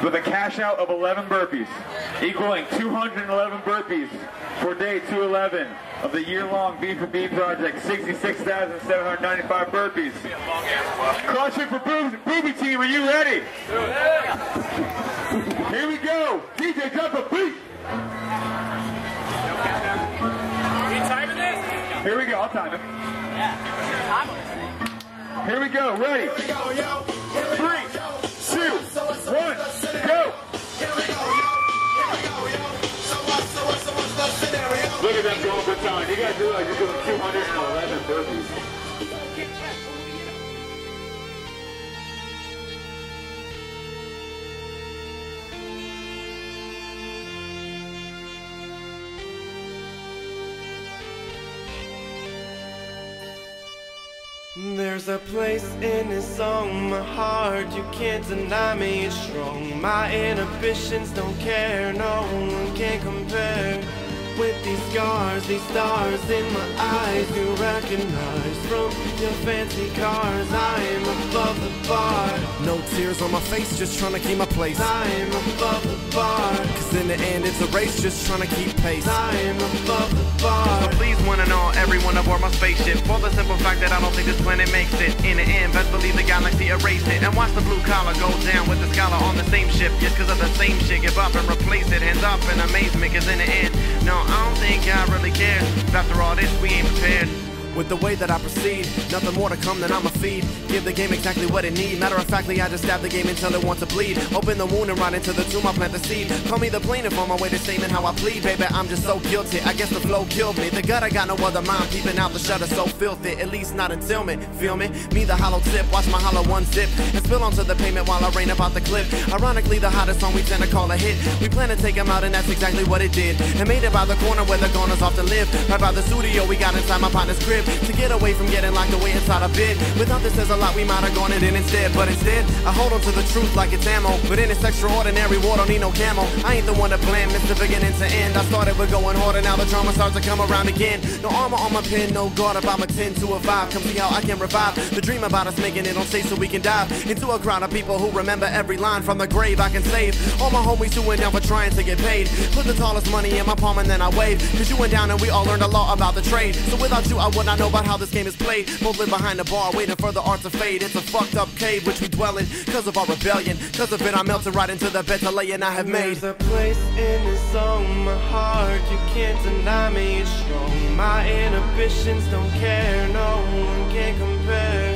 with a cash out of 11 burpees, equaling 211 burpees for day 211 of the year-long B for B project, 66,795 burpees. CrossFit for Boobs, Boobie team, are you ready? Here we go. DJ, drop a beat. Are you timing this? Here we go. I'll time it. Here we go. Ready? 3, 2, 1, go. Look at them going for time. You guys realize you're doing 211 burpees. There's a place in this song, my heart, you can't deny me, it's strong. My inhibitions don't care, no one can compare. With these scars, these stars in my eyes, you recognize from your fancy cars, I am above the bar. No tears on my face, just trying to keep my place. I am above the bar. Cause in the end it's a race, just trying to keep pace. I am above the bar. So please one and all, everyone aboard my spaceship, for the simple fact that I don't think this planet makes it. In the end, best believe the galaxy erased it. And watch the blue collar go down with the scholar on the same ship. Just cause of the same shit, give up and replace it. Hands up in amazement, cause in the end, no, I don't think I really care. After all this, we ain't prepared. With the way that I proceed, nothing more to come than I'ma feed. Give the game exactly what it need. Matter of factly, I just stab the game until it wants to bleed. Open the wound and run into the tomb, I plant the seed. Call me the plaintiff on my way to statement how I plead. Baby, I'm just so guilty, I guess the flow killed me. The gut, I got no other mind, peeping out the shutter so filthy. At least not until me, feel me? Me the hollow tip, watch my hollow one zip and spill onto the pavement while I rain about the clip. Ironically, the hottest song we tend to call a hit. We plan to take him out and that's exactly what it did. And made it by the corner where the goners often live. Right by the studio we got inside my partner's crib. To get away from getting locked away inside a bed. Without this there's a lot we might have gone it in instead. But instead, I hold on to the truth like it's ammo. But in this extraordinary war, don't need no camo. I ain't the one to plan, Mr. Beginning to end. I started with going hard and now the drama starts to come around again. No armor on my pen, no guard about my 10 to a 5. Come see how I can revive the dream about us making it on stage so we can dive into a crowd of people who remember every line from the grave I can save. All my homies who went down for trying to get paid. Put the tallest money in my palm and then I wave. Cause you went down and we all learned a lot about the trade. So without you I would not know about how this game is played. Both live behind the bar waiting for the art to fade. It's a fucked up cave which we dwell in. Cause of our rebellion, cause of it I melted right into the bed to lay and I have made. There's a place in this song, my heart, you can't deny me, it's strong. My inhibitions don't care, no one can compare.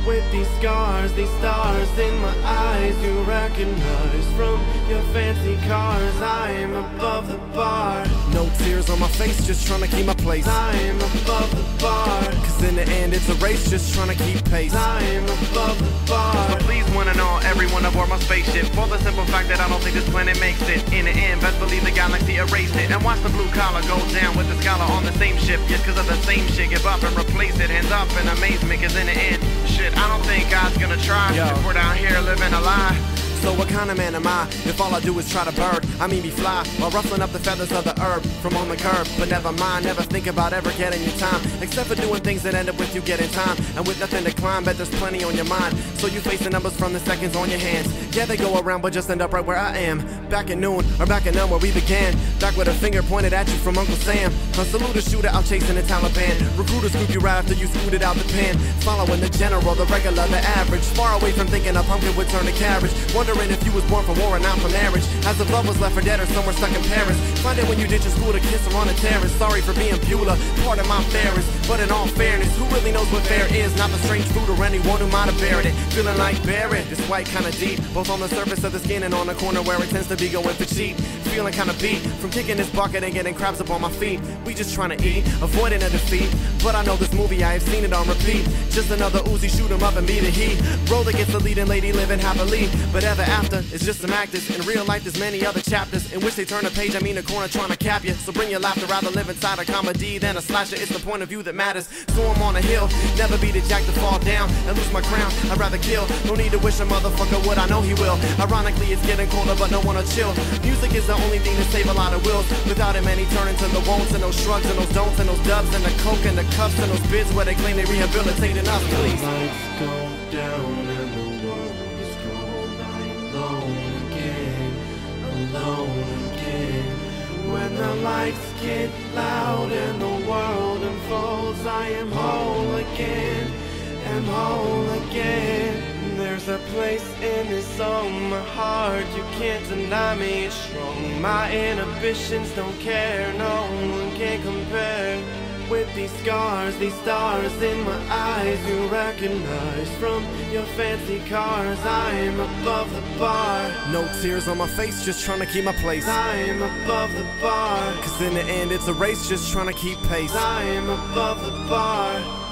With these scars, these stars in my eyes, you recognize from your fancy cars, I am above the bar. No tears on my face, just trying to keep my place. I am above the bar. Cause in the end it's a race, just trying to keep pace. I am above the bar. So please one and all, everyone aboard my spaceship, for the simple fact that I don't think this planet makes it. In the end, best believe the galaxy erased it. And watch the blue collar go down with the scholar on the same ship. Just cause of the same shit, give up and replace it. Hands up in amazement, cause in the end, shit, I don't think God's gonna try. If we're down here living a lie. So what kind of man am I, if all I do is try to bird? I mean be fly, while ruffling up the feathers of the herb from on the curb. But never mind, never think about ever getting your time, except for doing things that end up with you getting time. And with nothing to climb, bet there's plenty on your mind. So you face the numbers from the seconds on your hands. Yeah, they go around, but just end up right where I am. Back at noon, or back at none where we began. Back with a finger pointed at you from Uncle Sam. A salute a shooter out chasing the Taliban. Recruiters scoop you right after you scooted out the pen. Following the general, the regular, the average. Far away from thinking a pumpkin would turn to carriage. Wondering if you was born for war and not for marriage. As if love was left for dead or somewhere stuck in Paris. Find it when you ditch your school to kiss her on a terrace. Sorry for being Beulah, part of my fairness. But in all fairness, who really knows what fair is? Not the strange fruit or anyone who might have buried it. Feeling like buried, it's white kinda deep, both on the surface of the skin and on the corner where it tends to be going for cheap. Feeling kinda beat from kicking this bucket and getting crabs up on my feet. We just trying to eat, avoiding a defeat. But I know this movie, I have seen it on repeat. Just another Uzi, shoot 'em up and be the heat. Roller gets the leading lady living happily, but ever after it's just some actors. In real life there's many other chapters in which they turn a page, I mean a corner trying to cap you. So bring your laughter, rather live inside a comedy than a slasher. It's the point of view that matters. So I'm on a hill, never be the jack to fall down and lose my crown. I'd rather kill, no need to wish a motherfucker would, I know he will. Ironically it's getting colder but no one to chill. Music is the only thing to save a lot of wills. Without it many turn into the won'ts and those shrugs and those don'ts and those dubs and the coke and the cuffs and those bids where they claim they rehabilitating us. Please. The lights go down and the world is cold. I'm alone again. alone again. When the lights get loud and the world unfolds, I am whole again, am whole again. There's a place in this song, my heart, you can't deny me, it's strong. My inhibitions don't care, no one can compare. With these scars, these stars in my eyes, you recognize from your fancy cars, I am above the bar. No tears on my face, just trying to keep my place. I am above the bar. Cause in the end it's a race, just trying to keep pace. I am above the bar.